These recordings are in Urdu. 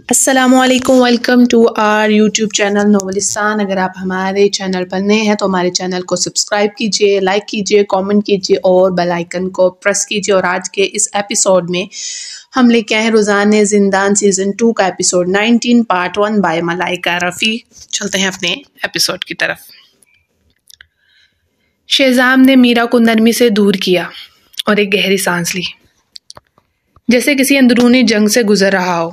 السلام علیکم، welcome to our YouTube channel Novelistan. اگر آپ ہمارے چینل پر نئے ہیں تو ہمارے چینل کو سبسکرائب کیجئے، لائک کیجئے، کامنٹ کیجئے اور بیل آئیکن کو پریس کیجئے۔ اور آج کے اس ایپیسوڈ میں ہم لے کے آئے ہیں روزانِ زندان سیزن 2 کا ایپیسوڈ 19 پارٹ 1 بائی ملائکہ رفیع۔ چلتے ہیں اپنے ایپیسوڈ کی طرف۔ شہزام نے میرا کو نرمی سے دور کیا اور ایک گہری سانس لی، جیسے کسی اندرونی جنگ سے گزر رہا ہو۔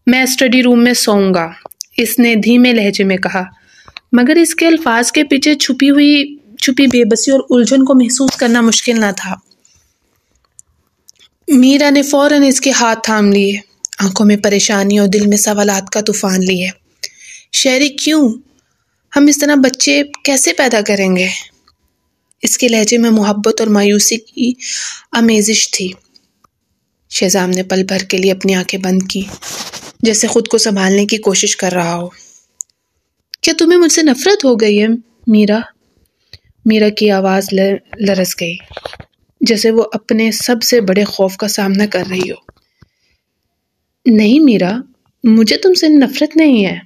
میں اسٹڈی روم میں سوؤں گا، اس نے دھیمے لہجے میں کہا، مگر اس کے الفاظ کے پیچھے چھپی بے بسی اور الجھن کو محسوس کرنا مشکل نہ تھا۔ میرا نے فوراً اس کے ہاتھ تھام لیے، آنکھوں میں پریشانی اور دل میں سوالات کا طوفان لیے۔ شہری کیوں؟ ہم اس طرح بچے کیسے پیدا کریں گے؟ اس کے لہجے میں محبت اور مایوسی کی آمیزش تھی۔ شہزام نے پل بھر کے لیے اپنی آنکھیں بند کی، جیسے خود کو سنبھالنے کی کوشش کر رہا ہو۔ کیا تمہیں مجھ سے نفرت ہو گئی ہے میرا کی آواز لرز گئی، جیسے وہ اپنے سب سے بڑے خوف کا سامنا کر رہی ہو۔ نہیں میرا، مجھے تم سے نفرت نہیں ہے۔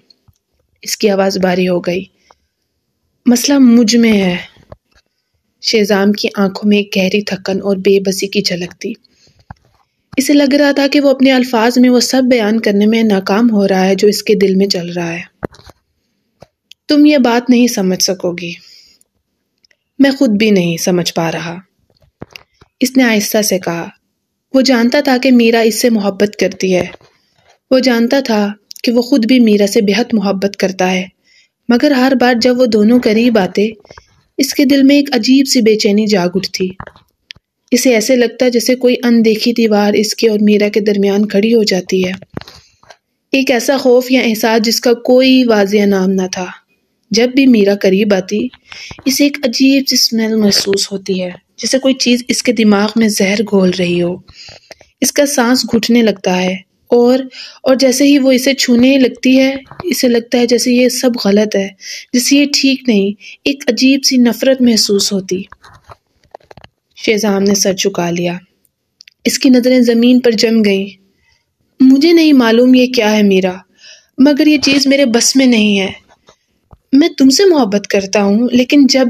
اس کی آواز بھاری ہو گئی۔ مسئلہ مجھ میں ہے۔ شہزام کی آنکھوں میں ایک گہری تھکن اور بے بسی کی جھلک تھی۔ اسے لگ رہا تھا کہ وہ اپنے الفاظ میں وہ سب بیان کرنے میں ناکام ہو رہا ہے جو اس کے دل میں چل رہا ہے۔ تم یہ بات نہیں سمجھ سکو گی۔ میں خود بھی نہیں سمجھ پا رہا، اس نے آہستہ سے کہا۔ وہ جانتا تھا کہ میرا اس سے محبت کرتی ہے۔ وہ جانتا تھا کہ وہ خود بھی میرا سے بہت محبت کرتا ہے، مگر ہر بار جب وہ دونوں قریب آتے، اس کے دل میں ایک عجیب سی بے چینی جاگ اٹھتی۔ اسے ایسے لگتا جیسے کوئی اندیکھی دیوار اس کے اور میرا کے درمیان کھڑی ہو جاتی ہے۔ ایک ایسا خوف یا احساس جس کا کوئی واضح نام نہ تھا۔ جب بھی میرا قریب آتی، اسے ایک عجیب سی اسمیل محسوس ہوتی ہے، جیسے کوئی چیز اس کے دماغ میں زہر گھول رہی ہو۔ اس کا سانس گھٹنے لگتا ہے اور جیسے ہی وہ اسے چھونے لگتی ہے، اسے لگتا ہے جیسے یہ سب غلط ہے، جیسے یہ ٹھیک نہیں۔ ایک عجیب سی نفرت محسوس ہوتی۔ شہزام نے سر جھکا لیا۔ اس کی نظریں زمین پر جم گئیں۔ مجھے نہیں معلوم یہ کیا ہے میرا، مگر یہ چیز میرے بس میں نہیں ہے۔ میں تم سے محبت کرتا ہوں، لیکن جب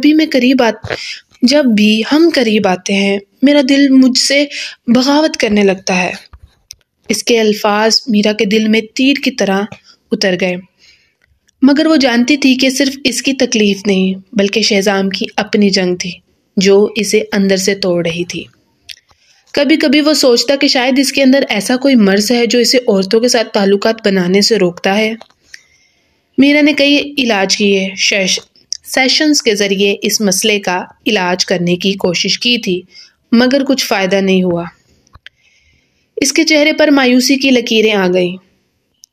بھی ہم قریب آتے ہیں، میرا دل مجھ سے بغاوت کرنے لگتا ہے۔ اس کے الفاظ میرا کے دل میں تیر کی طرح اتر گئے، مگر وہ جانتی تھی کہ صرف اس کی تکلیف نہیں، بلکہ شہزام کی اپنی جنگ تھی جو اسے اندر سے توڑ رہی تھی۔ کبھی کبھی وہ سوچتا کہ شاید اس کے اندر ایسا کوئی مرض ہے جو اسے عورتوں کے ساتھ تعلقات بنانے سے روکتا ہے۔ میرا نے کئی علاج کیے، سیشنز کے ذریعے اس مسئلے کا علاج کرنے کی کوشش کی تھی، مگر کچھ فائدہ نہیں ہوا۔ اس کے چہرے پر مایوسی کی لکیریں آ گئیں۔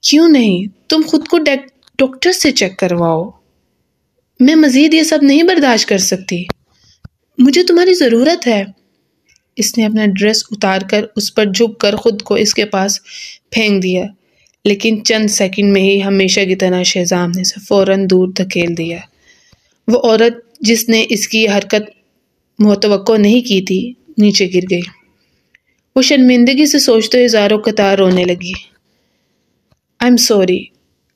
کیوں نہیں؟ تم خود کو ڈاکٹر سے چیک کرواؤ۔ میں مزید یہ سب نہیں برداشت کر سکتی۔ مجھے تمہاری ضرورت ہے۔ اس نے اپنا ڈریس اتار کر اس پر جھک کر خود کو اس کے پاس پھینک دیا، لیکن چند سیکنڈ میں ہی ہمیشہ کی طرح شہزام نے اسے فوراً دور دھکیل دیا۔ وہ عورت جس نے اس کی حرکت متوقع نہیں کی تھی، نیچے گر گئی۔ وہ شرمندگی سے سوچتے ہوئے زاروں قطار رونے لگی۔ I'm sorry۔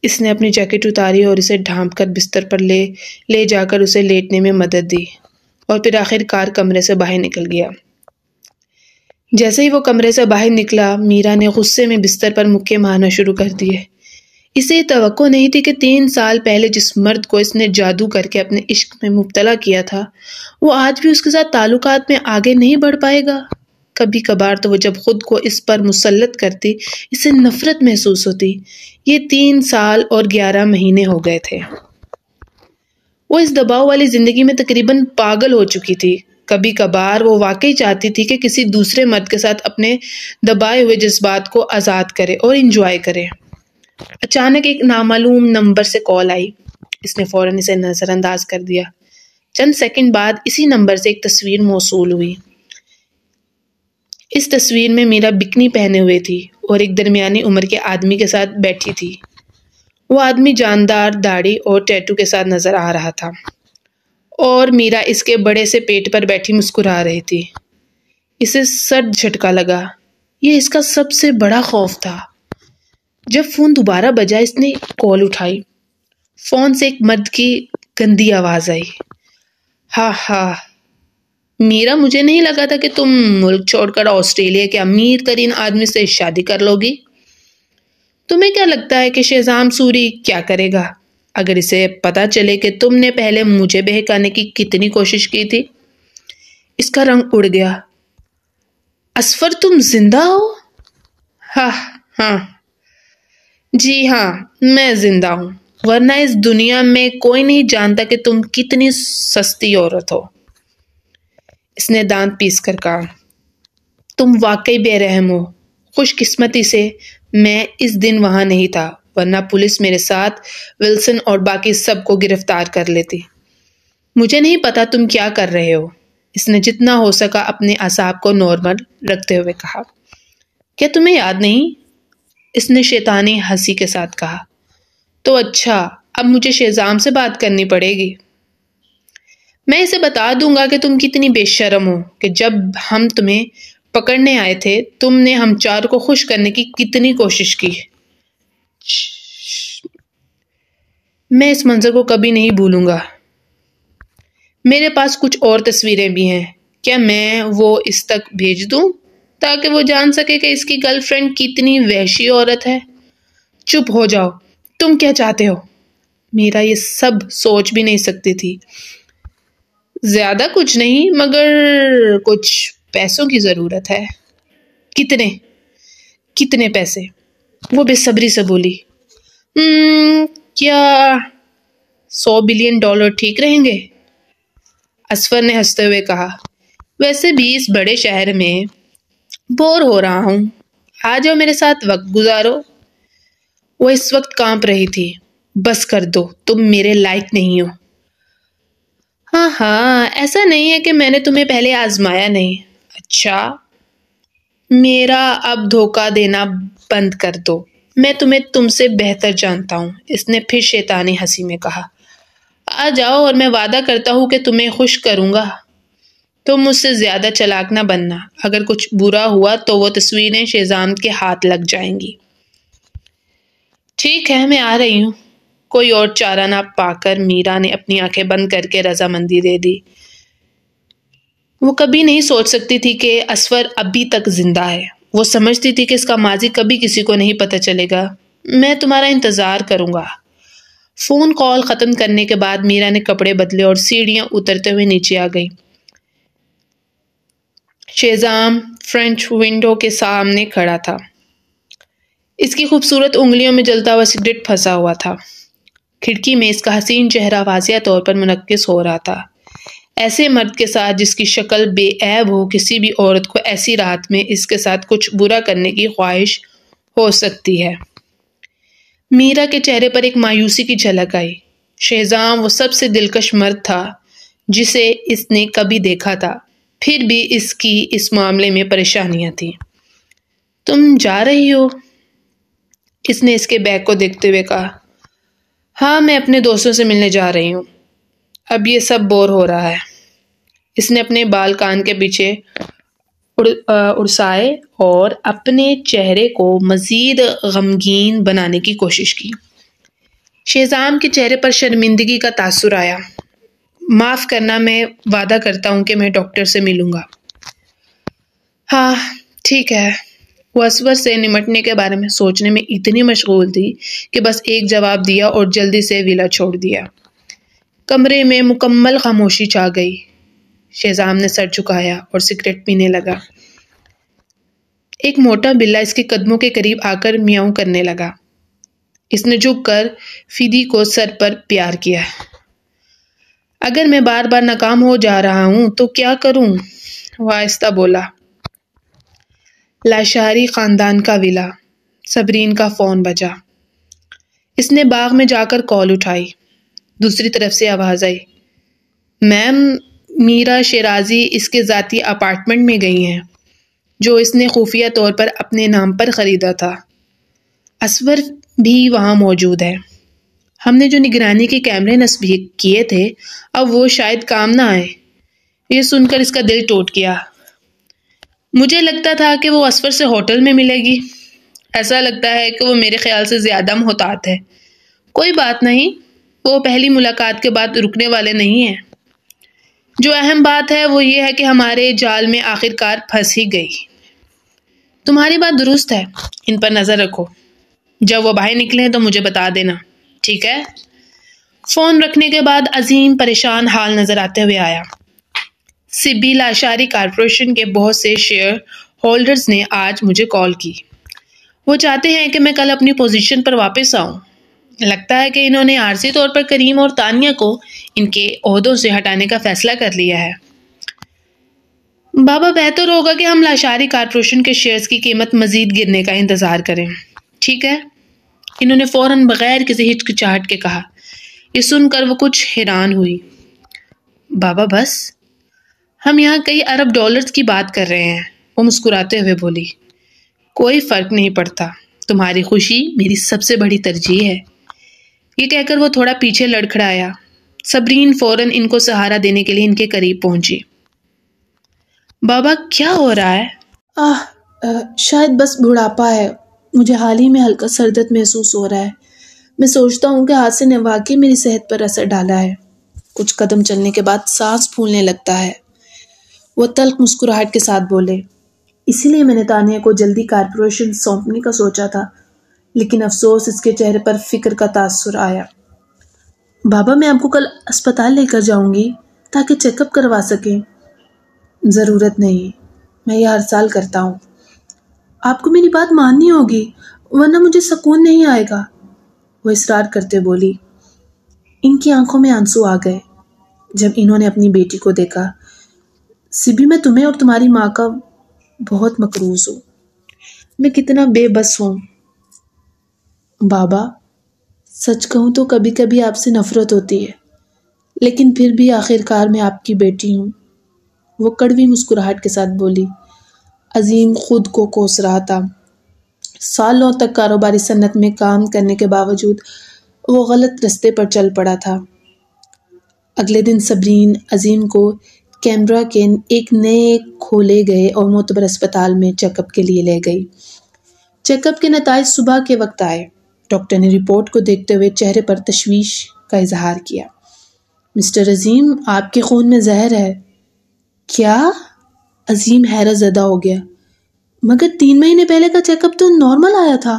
اس نے اپنی جیکٹ اتاری اور اسے ڈھانپ کر بستر پر لے جا کر اسے لیٹنے میں مدد دی، اور پھر آخر کار کمرے سے باہر نکل گیا۔ جیسے ہی وہ کمرے سے باہر نکلا، میرا نے غصے میں بستر پر مکے مارنا شروع کر دیے۔ اسے یہ توقع نہیں تھی کہ 3 سال پہلے جس مرد کو اس نے جادو کر کے اپنے عشق میں مبتلا کیا تھا، وہ آج بھی اس کے ساتھ تعلقات میں آگے نہیں بڑھ پائے گا۔ کبھی کبھار تو وہ جب خود کو اس پر مسلط کرتی، اسے نفرت محسوس ہوتی۔ یہ 3 سال اور 11 مہینے ہو گئے تھے۔ وہ اس دباؤ والی زندگی میں تقریباً پاگل ہو چکی تھی۔ کبھی کبھار وہ واقعی چاہتی تھی کہ کسی دوسرے مرد کے ساتھ اپنے دبائے ہوئے جذبات کو آزاد کرے اور انجوائے کرے۔ اچانک ایک نامعلوم نمبر سے کال آئی۔ اس نے فوراً اسے نظر انداز کر دیا۔ چند سیکنڈ بعد اسی نمبر سے ایک تصویر موصول ہوئی۔ اس تصویر میں میرا بکنی پہنے ہوئے تھی اور ایک درمیانی عمر کے آدمی کے ساتھ بیٹھی تھی۔ وہ آدمی جاندار داڑھی اور ٹیٹو کے ساتھ نظر آ رہا تھا، اور میرا اس کے بڑے سے پیٹ پر بیٹھی مسکرا رہی تھی۔ اسے سرد جھٹکا لگا۔ یہ اس کا سب سے بڑا خوف تھا۔ جب فون دوبارہ بجا اس نے کال اٹھائی۔ فون سے ایک مرد کی گندی آواز آئی، ہاں ہاں میرا، مجھے نہیں لگا تھا کہ تم ملک چھوڑ کر آسٹریلیا کے امیر ترین آدمی سے شادی کر لو گی۔ تمہیں کیا لگتا ہے کہ شہزام سوری کیا کرے گا اگر اسے پتا چلے کہ تم نے پہلے مجھے بہکانے کی کتنی کوشش کی تھی؟ اس کا رنگ اڑ گیا۔ اصفر تم زندہ ہو؟ ہاں ہاں جی ہاں میں زندہ ہوں، ورنہ اس دنیا میں کوئی نہیں جانتا کہ تم کتنی سستی عورت ہو۔ اس نے دانت پیس کر کہا، تم واقعی بے رحم ہو۔ خوش قسمتی سے میں اس دن وہاں نہیں تھا، ورنہ پولیس میرے ساتھ ولسن اور باقی سب کو گرفتار کر لیتی۔ مجھے نہیں پتا تم کیا کر رہے ہو۔ اس نے جتنا ہو سکا اپنے اعصاب کو نارمل رکھتے ہوئے کہا۔ کیا تمہیں یاد نہیں؟ اس نے شیطانی ہنسی کے ساتھ کہا۔ تو اچھا، اب مجھے شہزام سے بات کرنی پڑے گی۔ میں اسے بتا دوں گا کہ تم کتنی بے شرم ہو، کہ جب ہم تمہیں پکڑنے آئے تھے تم نے ہم چار کو خوش کرنے کی کتنی کوشش کی۔ میں اس منظر کو کبھی نہیں بھولوں گا۔ میرے پاس کچھ اور تصویریں بھی ہیں، کیا میں وہ اس تک بھیج دوں تاکہ وہ جان سکے کہ اس کی گرل فرینڈ کتنی وحشی عورت ہے؟ چپ ہو جاؤ، تم کیا چاہتے ہو؟ میرا یہ سب سوچ بھی نہیں سکتی تھی۔ زیادہ کچھ نہیں، مگر کچھ پیسوں کی ضرورت ہے۔ کتنے پیسے؟ وہ بے صبری سے بولی۔ کیا $100 بلین ٹھیک رہیں گے؟ اصفر نے ہنستے ہوئے کہا، ویسے بھی اس بڑے شہر میں بور ہو رہا ہوں، آ جاؤ میرے ساتھ وقت گزارو۔ وہ اس وقت کانپ رہی تھی۔ بس کر دو، تم میرے لائق نہیں ہو۔ ہاں ہاں ایسا نہیں ہے کہ میں نے تمہیں پہلے آزمایا نہیں۔ اچھا، میرا اب دھوکہ دینا بند کر دو، میں تمہیں تم سے بہتر جانتا ہوں۔ اس نے پھر شیطانی ہنسی میں کہا، آ جاؤ اور میں وعدہ کرتا ہوں کہ تمہیں خوش کروں گا۔ تم مجھ سے زیادہ چالاک نہ بننا، اگر کچھ برا ہوا تو وہ تصویریں شہزام کے ہاتھ لگ جائیں گی۔ ٹھیک ہے، میں آ رہی ہوں۔ کوئی اور چارہ نہ پا کر میرا نے اپنی آنکھیں بند کر کے رضامندی دے دی۔ وہ کبھی نہیں سوچ سکتی تھی کہ اصفر ابھی تک زندہ ہے۔ وہ سمجھتی تھی کہ اس کا ماضی کبھی کسی کو نہیں پتہ چلے گا۔ میں تمہارا انتظار کروں گا۔ فون کال ختم کرنے کے بعد میرا نے کپڑے بدلے اور سیڑھیاں اترتے ہوئے نیچے آ گئی۔ شہزام فرنچ ونڈو کے سامنے کھڑا تھا۔ اس کی خوبصورت انگلیوں میں جلتا ہوا سگریٹ پھنسا ہوا تھا۔ کھڑکی میں اس کا حسین چہرہ واضح طور پر منعکس ہو رہا تھا۔ ایسے مرد کے ساتھ جس کی شکل بے عیب ہو، کسی بھی عورت کو ایسی رات میں اس کے ساتھ کچھ برا کرنے کی خواہش ہو سکتی ہے۔ میرا کے چہرے پر ایک مایوسی کی جھلک آئی۔ شہزام وہ سب سے دلکش مرد تھا جسے اس نے کبھی دیکھا تھا، پھر بھی اس کی اس معاملے میں پریشانیاں تھیں۔ تم جا رہی ہو؟ اس نے اس کے بیگ کو دیکھتے ہوئے کہا۔ ہاں، میں اپنے دوستوں سے ملنے جا رہی ہوں، اب یہ سب بور ہو رہا ہے۔ اس نے اپنے بال کان کے پیچھے اڑسائے اور اپنے چہرے کو مزید غمگین بنانے کی کوشش کی۔ شہزام کے چہرے پر شرمندگی کا تاثر آیا۔ معاف کرنا، میں وعدہ کرتا ہوں کہ میں ڈاکٹر سے ملوں گا۔ ہاں ٹھیک ہے۔ وہ اصفر سے نمٹنے کے بارے میں سوچنے میں اتنی مشغول تھی کہ بس ایک جواب دیا اور جلدی سے ویلا چھوڑ دیا۔ کمرے میں مکمل خاموشی چھا گئی۔ شہزام نے سر جھکایا اور سگریٹ پینے لگا۔ ایک موٹا بلّا اس کے قدموں کے قریب آ کر میاؤں کرنے لگا۔ اس نے جھک کر فیدی کو سر پر پیار کیا۔ اگر میں بار بار ناکام ہو جا رہا ہوں تو کیا کروں؟ وہ آہستہ بولا۔ لاشاری خاندان کا ولا۔ صبرین کا فون بجا۔ اس نے باغ میں جا کر کال اٹھائی۔ دوسری طرف سے آواز آئی، میم میرا شیرازی اس کے ذاتی اپارٹمنٹ میں گئی ہیں جو اس نے خفیہ طور پر اپنے نام پر خریدا تھا۔ اصفر بھی وہاں موجود ہے۔ ہم نے جو نگرانی کے کیمرے نصب کیے تھے اب وہ شاید کام نہ آئے۔ یہ سن کر اس کا دل ٹوٹ گیا۔ مجھے لگتا تھا کہ وہ اصفر سے ہوٹل میں ملے گی۔ ایسا لگتا ہے کہ وہ میرے خیال سے زیادہ محتاط ہے۔ کوئی بات نہیں، وہ پہلی ملاقات کے بعد رکنے والے نہیں ہیں۔ جو اہم بات ہے وہ یہ ہے کہ ہمارے جال میں آخر کار پھنس ہی گئی۔ تمہاری بات درست ہے، ان پر نظر رکھو۔ جب وہ باہر نکلیں تو مجھے بتا دینا، ٹھیک ہے؟ فون رکھنے کے بعد عظیم پریشان حال نظر آتے ہوئے آیا۔ سبی لاشاری کارپوریشن کے بہت سے شیئر ہولڈرز نے آج مجھے کال کی۔ وہ چاہتے ہیں کہ میں کل اپنی پوزیشن پر واپس آؤں۔ لگتا ہے کہ انہوں نے عارضی طور پر کریم اور تانیہ کو ان کے عہدوں سے ہٹانے کا فیصلہ کر لیا ہے۔ بابا، بہتر ہوگا کہ ہم لاشاری کارپوریشن کے شیئرز کی قیمت مزید گرنے کا انتظار کریں، ٹھیک ہے؟ انہوں نے فوراً بغیر کسی ہچکچاہٹ کے کہا۔ یہ سن کر وہ کچھ حیران ہوئی۔ بابا بس، ہم یہاں کئی ارب ڈالرز کی بات کر رہے ہیں، وہ مسکراتے ہوئے بولی۔ کوئی فرق نہیں پڑتا، تمہاری خوشی میری سب سے بڑی ترجیح ہے۔ یہ کہہ کر وہ تھوڑا پیچھے لڑکھڑایا۔ صبرین فوراً ان کو سہارا دینے کے لیے ان کے قریب پہنچی۔ بابا کیا ہو رہا ہے؟ شاید بس بڑھاپا ہے، مجھے حال ہی میں ہلکا سر درد محسوس ہو رہا ہے۔ میں سوچتا ہوں کہ حادثے نے واقعی میری صحت پر اثر ڈالا ہے۔ کچھ قدم چلنے کے بعد سانس پھولنے لگتا ہے۔ وہ تلخ مسکراہٹ کے ساتھ بولے، اسی لیے میں نے تانیہ کو جلدی کارپوریشن سونپنے کا سوچا تھا، لیکن افسوس اس کے چہرے پر فکر کا تاثر آیا۔ بابا میں آپ کو کل اسپتال لے کر جاؤں گی تاکہ چیک اپ کروا سکیں۔ ضرورت نہیں، میں یہ ہر سال کرتا ہوں۔ آپ کو میری بات ماننی ہوگی ورنہ مجھے سکون نہیں آئے گا، وہ اصرار کرتے بولی۔ ان کی آنکھوں میں آنسو آ گئے جب انہوں نے اپنی بیٹی کو دیکھا۔ سبی، میں تمہیں اور تمہاری ماں کا بہت مقروض ہوں، میں کتنا بے بس ہوں۔ بابا سچ کہوں تو کبھی کبھی آپ سے نفرت ہوتی ہے، لیکن پھر بھی آخر کار میں آپ کی بیٹی ہوں، وہ کڑوی مسکراہٹ کے ساتھ بولی۔ عظیم خود کو کوس رہا تھا۔ سالوں تک کاروباری صنعت میں کام کرنے کے باوجود وہ غلط رستے پر چل پڑا تھا۔ اگلے دن صبرین عظیم کو کینبرا کے ایک نئے کھولے گئے اور معتبر اسپتال میں چیک اپ کے لیے لے گئی۔ چیک اپ کے نتائج صبح کے وقت آئے۔ ڈاکٹر نے رپورٹ کو دیکھتے ہوئے چہرے پر تشویش کا اظہار کیا۔ مسٹر عظیم، آپ کے خون میں زہر ہے۔ کیا؟ عظیم حیرت زدہ ہو گیا۔ مگر 3 مہینے پہلے کا چیک اپ تو نارمل آیا تھا۔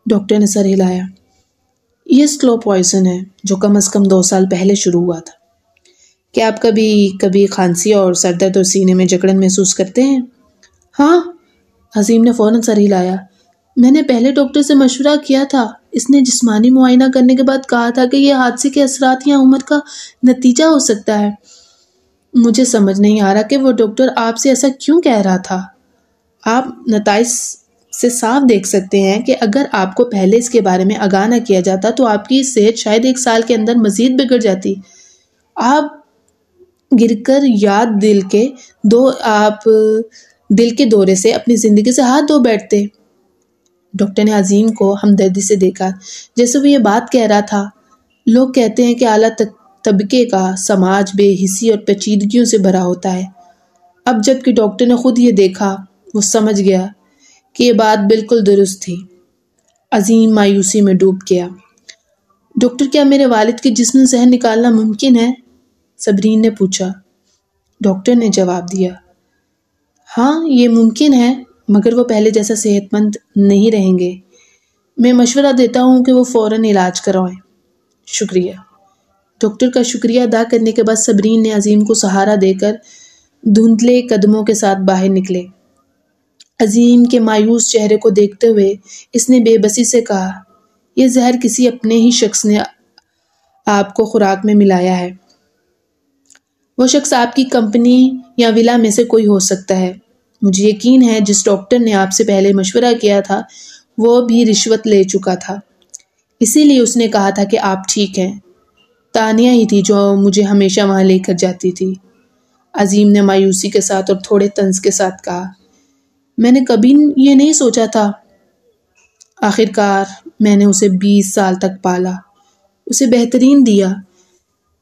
ڈاکٹر نے سر ہلایا۔ یہ سلو پوائزن ہے جو کم از کم 2 سال پہلے شروع ہوا تھا۔ کیا آپ کبھی کھانسی اور سر درد اور سینے میں جکڑن محسوس کرتے ہیں؟ ہاں، عظیم نے فوراً سر ہلایا۔ میں نے پہلے ڈاکٹر سے مشورہ کیا تھا، اس نے جسمانی معائنہ کرنے کے بعد کہا تھا کہ یہ حادثے کے اثرات یا عمر کا نتیجہ ہو سکتا ہے۔ مجھے سمجھ نہیں آ رہا کہ وہ ڈاکٹر آپ سے ایسا کیوں کہہ رہا تھا۔ آپ نتائج سے صاف دیکھ سکتے ہیں کہ اگر آپ کو پہلے اس کے بارے میں آگاہ نہ کیا جاتا تو آپ کی صحت شاید 1 سال کے اندر مزید بگڑ جاتی۔ آپ گر کر دل کے دورے سے اپنی زندگی سے ہاتھ دھو بیٹھتے۔ ڈاکٹر نے عظیم کو ہمدردی سے دیکھا جیسے وہ یہ بات کہہ رہا تھا۔ لوگ کہتے ہیں کہ اعلیٰ طبقے کا سماج بے حسی اور پیچیدگیوں سے بھرا ہوتا ہے۔ اب جب کہ ڈاکٹر نے خود یہ دیکھا، وہ سمجھ گیا کہ یہ بات بالکل درست تھی۔ عظیم مایوسی میں ڈوب گیا۔ ڈاکٹر، کیا میرے والد کے جسم سے زہر نکالنا ممکن ہے؟ صبرین نے پوچھا۔ ڈاکٹر نے جواب دیا، ہاں یہ ممکن ہے، مگر وہ پہلے جیسا صحت مند نہیں رہیں گے۔ میں مشورہ دیتا ہوں کہ وہ فوراً علاج کروائیں۔ شکریہ۔ ڈاکٹر کا شکریہ ادا کرنے کے بعد صبرین نے عظیم کو سہارا دے کر دھندلے قدموں کے ساتھ باہر نکلے۔ عظیم کے مایوس چہرے کو دیکھتے ہوئے اس نے بے بسی سے کہا، یہ زہر کسی اپنے ہی شخص نے آپ کو خوراک میں ملایا ہے۔ وہ شخص آپ کی کمپنی یا ولا میں سے کوئی ہو سکتا ہے۔ مجھے یقین ہے جس ڈاکٹر نے آپ سے پہلے مشورہ کیا تھا وہ بھی رشوت لے چکا تھا، اسی لیے اس نے کہا تھا کہ آپ ٹھیک ہیں۔ تانیہ ہی تھی جو مجھے ہمیشہ وہاں لے کر جاتی تھی۔ عظیم نے مایوسی کے ساتھ اور تھوڑے طنز کے ساتھ کہا، میں نے کبھی یہ نہیں سوچا تھا۔ آخر کار میں نے اسے 20 سال تک پالا، اسے بہترین دیا۔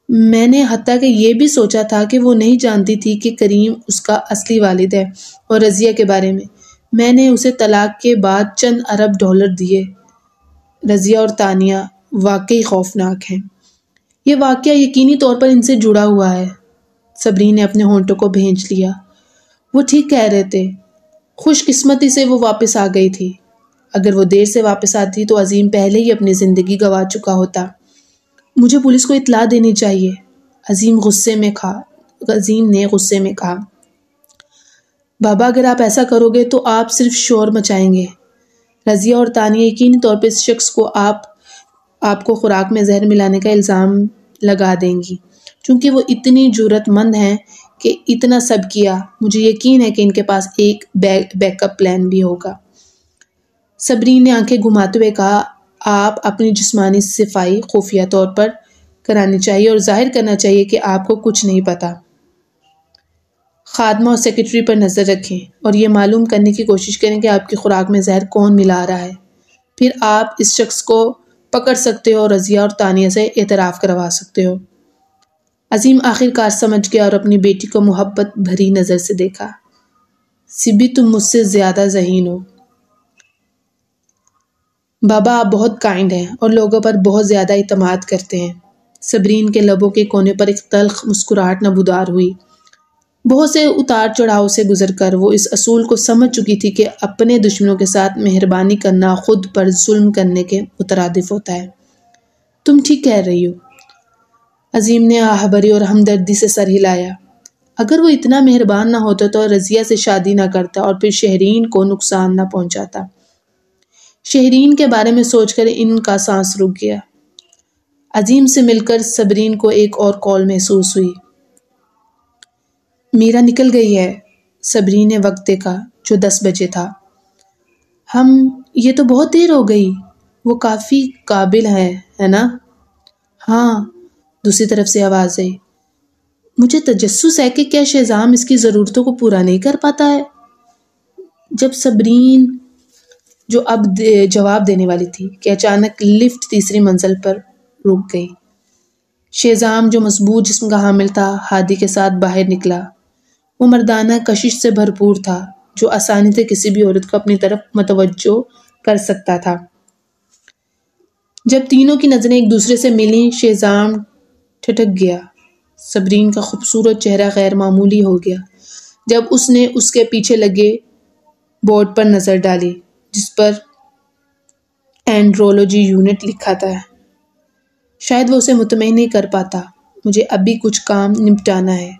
میں نے حتیٰ کہ یہ بھی سوچا تھا کہ وہ نہیں جانتی تھی کہ کریم اس کا اصلی والد ہے، اور رضیہ کے بارے میں میں نے اسے طلاق کے بعد چند ارب ڈالر دیے۔ رضیہ اور تانیہ واقعی خوفناک ہیں۔ یہ واقعہ یقینی طور پر ان سے جڑا ہوا ہے۔ صبرین نے اپنے ہونٹوں کو بھینچ لیا۔ وہ ٹھیک کہہ رہے تھے۔ خوش قسمتی سے وہ واپس آ گئی تھی۔ اگر وہ دیر سے واپس آتی تو عظیم پہلے ہی اپنی زندگی گنوا چکا ہوتا۔ مجھے پولیس کو اطلاع دینی چاہیے، عظیم نے غصے میں کہا۔ بابا اگر آپ ایسا کرو گے تو آپ صرف شور مچائیں گے۔ رضیہ اور تانیہ یقینی طور پہ اس شخص کو آپ کو خوراک میں زہر ملانے کا الزام لگا دیں گی، چونکہ وہ اتنی جرأت مند ہیں کہ اتنا سب کیا۔ مجھے یقین ہے کہ ان کے پاس ایک بیک اپ پلان بھی ہوگا۔ صبرین نے آنکھیں گھماتے ہوئے کہا، آپ اپنی جسمانی صفائی خفیہ طور پر کرانی چاہیے اور ظاہر کرنا چاہیے کہ آپ کو کچھ نہیں پتا۔ خادمہ اور سیکرٹری پر نظر رکھیں اور یہ معلوم کرنے کی کوشش کریں کہ آپ کی خوراک میں زہر کون ملا رہا ہے۔ پھر آپ اس شخص کو پکڑ سکتے ہو اور رضیہ اور تانیہ سے اعتراف کروا سکتے ہو۔ عظیم آخر کار سمجھ گیا اور اپنی بیٹی کو محبت بھری نظر سے دیکھا۔ سبی تم مجھ سے زیادہ ذہین ہو۔ بابا آپ بہت کائنڈ ہیں اور لوگوں پر بہت زیادہ اعتماد کرتے ہیں۔ صبرین کے لبوں کے کونے پر ایک تلخ مسکراہٹ نمودار ہوئی۔ بہت سے اتار چڑھاؤ سے گزر کر وہ اس اصول کو سمجھ چکی تھی کہ اپنے دشمنوں کے ساتھ مہربانی کرنا خود پر ظلم کرنے کے مترادف ہوتا ہے۔ تم ٹھیک کہہ رہی ہو۔ عظیم نے آہ بھری اور ہمدردی سے سر ہلایا۔ اگر وہ اتنا مہربان نہ ہوتا تو رضیہ سے شادی نہ کرتا اور پھر شہرین کو نقصان نہ پہنچاتا۔ شہرین کے بارے میں سوچ کر ان کا سانس رک گیا۔ عظیم سے مل کر صبرین کو ایک اور کال محسوس ہوئی۔ میرا نکل گئی ہے۔ صبرین نے وقت دیکھا جو 10 بجے تھا۔ یہ تو بہت دیر ہو گئی۔ وہ کافی قابل ہے نا؟ ہاں، دوسری طرف سے آواز آئی۔ مجھے تجسس ہے کہ کیا شہزام اس کی ضرورتوں کو پورا نہیں کر پاتا ہے؟ جب صبرین جو اب جواب دینے والی تھی کہ اچانک لفٹ تیسری منزل پر رک گئی۔ شہزام جو مضبوط جسم کا حامل تھا ہادی کے ساتھ باہر نکلا۔ وہ مردانہ کشش سے بھرپور تھا جو آسانی سے کسی بھی عورت کو اپنی طرف متوجہ کر سکتا تھا۔ جب تینوں کی نظریں ایک دوسرے سے ملیں شہزام ٹھٹک گیا۔ صبرین کا خوبصورت چہرہ غیر معمولی ہو گیا جب اس نے اس کے پیچھے لگے بورڈ پر نظر ڈالی جس پر اینڈرولوجی یونٹ لکھا تھا۔ شاید وہ اسے مطمئن نہیں کر پاتا۔ مجھے ابھی کچھ کام نپٹانا ہے۔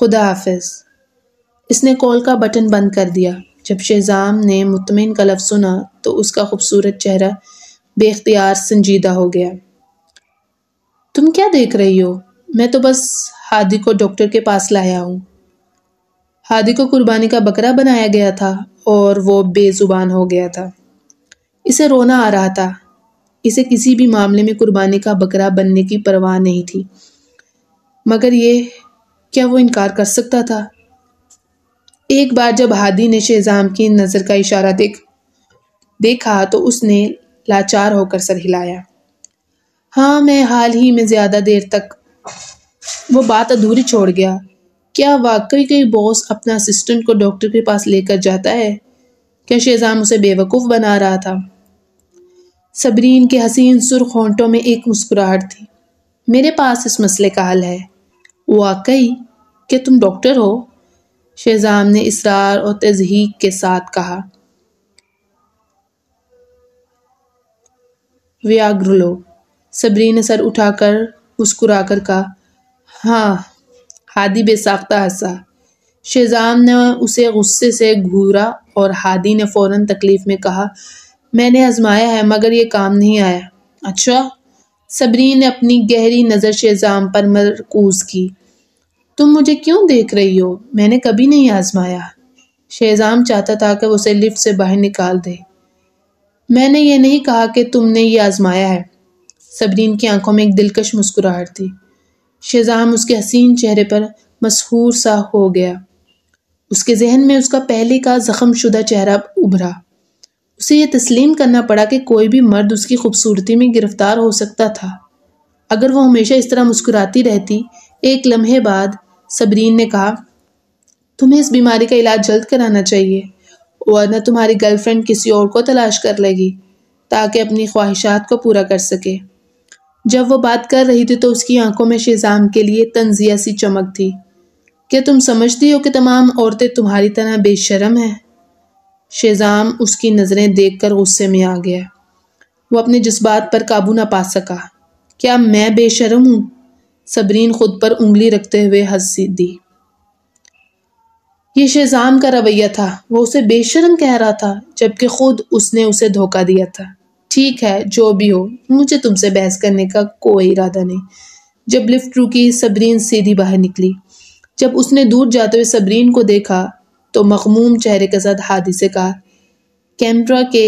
خدا حافظ۔ اس نے کال کا بٹن بند کر دیا۔ جب شہزام نے مطمئن کا لفظ سنا تو اس کا خوبصورت چہرہ بے اختیار سنجیدہ ہو گیا۔ تم کیا دیکھ رہی ہو؟ میں تو بس ہادی کو ڈاکٹر کے پاس لایا ہوں۔ ہادی کو قربانی کا بکرا بنایا گیا تھا اور وہ بے زبان ہو گیا تھا۔ اسے رونا آ رہا تھا۔ اسے کسی بھی معاملے میں قربانی کا بکرا بننے کی پرواہ نہیں تھی، مگر کیا وہ انکار کر سکتا تھا؟ ایک بار جب ہادی نے شہزام کی نظر کا اشارہ دیکھا تو اس نے لاچار ہو کر سر ہلایا۔ ہاں، میں حال ہی میں زیادہ دیر تک وہ بات ادھوری چھوڑ گیا۔ کیا واقعی کوئی باس اپنا اسسٹنٹ کو ڈاکٹر کے پاس لے کر جاتا ہے؟ کیا شہزام اسے بے وقوف بنا رہا تھا؟ صبرین کے حسین سرخ ہونٹوں میں ایک مسکراہٹ تھی۔ میرے پاس اس مسئلے کا حل ہے۔ واقعی؟ کہ تم ڈاکٹر ہو؟ شہزام نے اصرار اور تضحیق کے ساتھ کہا۔ ویاگرلو۔ صبرین نے سر اٹھا کر مسکرا کر کہا۔ ہاں۔ ہادی بے ساختہ ہنسا۔ شہزام نے اسے غصے سے گھورا اور ہادی نے فوراً تکلیف میں کہا، میں نے آزمایا ہے مگر یہ کام نہیں آیا۔ اچھا؟ صبرین نے اپنی گہری نظر شہزام پر مرکوز کی۔ تم مجھے کیوں دیکھ رہی ہو؟ میں نے کبھی نہیں آزمایا۔ شہزام چاہتا تھا کہ وہ اسے لفٹ سے باہر نکال دے۔ میں نے یہ نہیں کہا کہ تم نے یہ آزمایا ہے۔ صبرین کی آنکھوں میں ایک دلکش مسکراہٹ تھی۔ شہزام اس کے حسین چہرے پر مسحور سا ہو گیا۔ اس کے ذہن میں اس کا پہلے کا زخم شدہ چہرہ ابھرا۔ اسے یہ تسلیم کرنا پڑا کہ کوئی بھی مرد اس کی خوبصورتی میں گرفتار ہو سکتا تھا۔ اگر وہ ہمیشہ اس طرح مسکراتی رہتی۔ ایک لمحے بعد صبرین نے کہا، تمہیں اس بیماری کا علاج جلد کرانا چاہیے ورنہ تمہاری گرل فرینڈ کسی اور کو تلاش کر لے گی تاکہ اپنی خواہشات کو پورا کر سکے۔ جب وہ بات کر رہی تھی تو اس کی آنکھوں میں شیزام کے لیے طنزیہ سی چمک تھی۔ کیا تم سمجھتی ہو کہ تمام عورتیں تمہاری طرح بے شرم ہیں؟ شیزام اس کی نظریں دیکھ کر غصے میں آ گیا۔ وہ اپنے جذبات پر قابو نہ پا سکا۔ کیا میں بے شرم ہوں؟ صبرین خود پر انگلی رکھتے ہوئے ہنس دی۔ یہ شیزام کا رویہ تھا، وہ اسے بے شرم کہہ رہا تھا جبکہ خود اس نے اسے دھوکہ دیا تھا۔ ٹھیک ہے، جو بھی ہو، مجھے تم سے بحث کرنے کا کوئی ارادہ نہیں۔ جب لفٹ رکی صبرین سیدھی باہر نکلی۔ جب اس نے دور جاتے ہوئے صبرین کو دیکھا تو مغموم چہرے کے ساتھ ہادی سے کہا، کیمبرا کے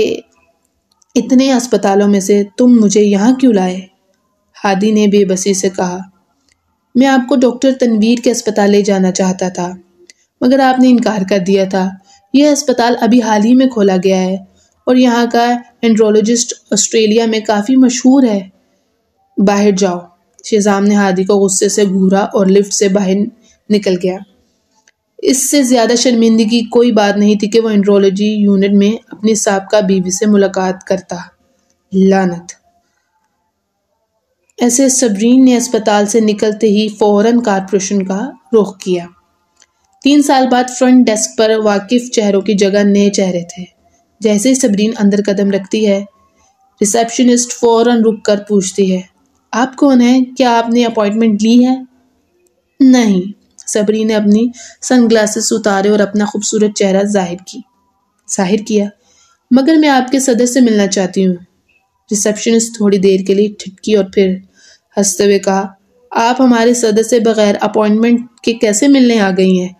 اتنے اسپتالوں میں سے تم مجھے یہاں کیوں لائے؟ ہادی نے بے بسی سے کہا، میں آپ کو ڈاکٹر تنویر کے اسپتال لے جانا چاہتا تھا مگر آپ نے انکار کر دیا تھا۔ یہ اسپتال ابھی حال ہی میں کھولا گیا ہے اور یہاں کا اینڈرولوجسٹ آسٹریلیا میں کافی مشہور ہے۔ باہر جاؤ۔ شیزام نے ہادی کو غصے سے گھورا اور لفٹ سے باہر نکل گیا۔ اس سے زیادہ شرمندگی کوئی بات نہیں تھی کہ وہ اینڈرولوجی یونٹ میں اپنی سابقہ بیوی سے ملاقات کرتا۔ لعنت! ایسے صبرین نے اسپتال سے نکلتے ہی فوراً کارپوریشن کا رخ کیا۔ 3 سال بعد فرنٹ ڈیسک پر واقف چہروں کی جگہ نئے چہرے تھے۔ جیسے ہی صبرین اندر قدم رکھتی ہے، ریسیپشنسٹ فوراً رک کر پوچھتی ہے، آپ کون ہیں؟ کیا آپ نے اپائنٹمنٹ لی ہے؟ نہیں۔ صبرین نے اپنی سن گلاسز اتارے اور اپنا خوبصورت چہرہ ظاہر کیا۔ مگر میں آپ کے صدر سے ملنا چاہتی ہوں۔ ریسیپشنسٹ تھوڑی دیر کے لیے ٹھٹکی اور پھر ہنستے ہوئے کہا، آپ ہمارے صدر سے بغیر اپائنٹمنٹ کے کیسے ملنے آ گئی ہیں؟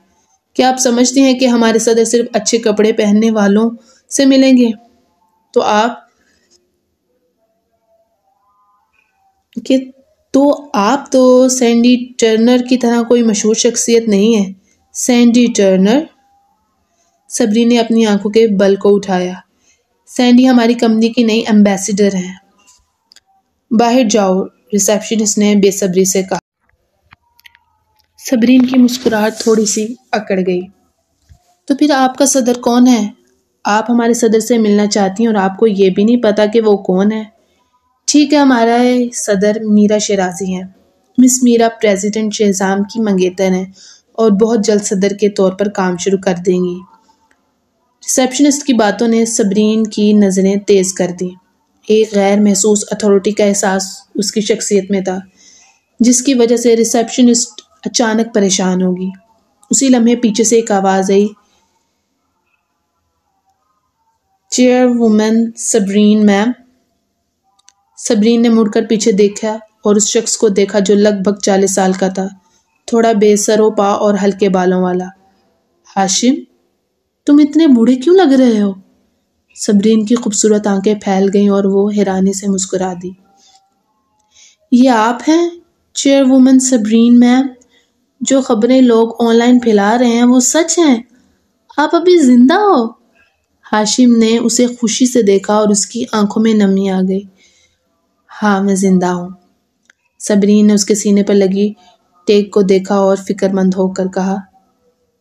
کیا آپ سمجھتی ہیں کہ ہمارے صدر صرف اچھے کپڑے پہننے والوں سے ملیں گے؟ آپ تو سینڈی ٹرنر کی طرح کوئی مشہور شخصیت نہیں ہے۔ Sandy Turner? صبرین نے اپنی آنکھوں کے بل کو اٹھایا۔ سینڈی ہماری کمپنی کی نئی ایمبیسڈر ہیں۔ باہر جاؤ، ریسیپشنسٹ نے بے صبری سے کہا۔ صبرین کی مسکراہٹ تھوڑی سی اکڑ گئی۔ تو پھر آپ کا صدر کون ہے؟ آپ ہمارے صدر سے ملنا چاہتی ہیں اور آپ کو یہ بھی نہیں پتا کہ وہ کون ہے؟ ٹھیک ہے، ہمارا صدر میرا شیرازی ہے۔ مس میرا پریزیڈنٹ شیزام کی منگیتر ہیں اور بہت جلد صدر کے طور پر کام شروع کر دیں گی۔ ریسیپشنسٹ کی باتوں نے صبرین کی نظریں تیز کر دیں۔ ایک غیر محسوس اتھارٹی کا احساس اس کی شخصیت میں تھا جس کی وجہ سے ریسیپشنسٹ اچانک پریشان ہوگی۔ اسی لمحے پیچھے سے ایک آواز آئی، چیئر وومن صبرین میم۔ صبرین نے مڑ کر پیچھے دیکھا اور اس شخص کو دیکھا جو لگ بھگ 40 سال کا تھا، تھوڑا بے سر و پا اور ہلکے بالوں والا۔ ہاشم، تم اتنے بوڑھے کیوں لگ رہے ہو؟ صبرین کی خوبصورت آنکھیں پھیل گئیں اور وہ حیرانی سے مسکرا دی۔ یہ آپ ہیں چیئر وومن صبرین میم؟ جو خبریں لوگ آن لائن پھیلا رہے ہیں وہ سچ ہیں؟ آپ ابھی زندہ ہو؟ ہاشم نے اسے خوشی سے دیکھا اور اس کی آنکھوں میں نمی آ گئی۔ ہاں، میں زندہ ہوں۔ صبرین نے اس کے سینے پر لگی ٹیگ کو دیکھا اور فکر مند ہو کر کہا،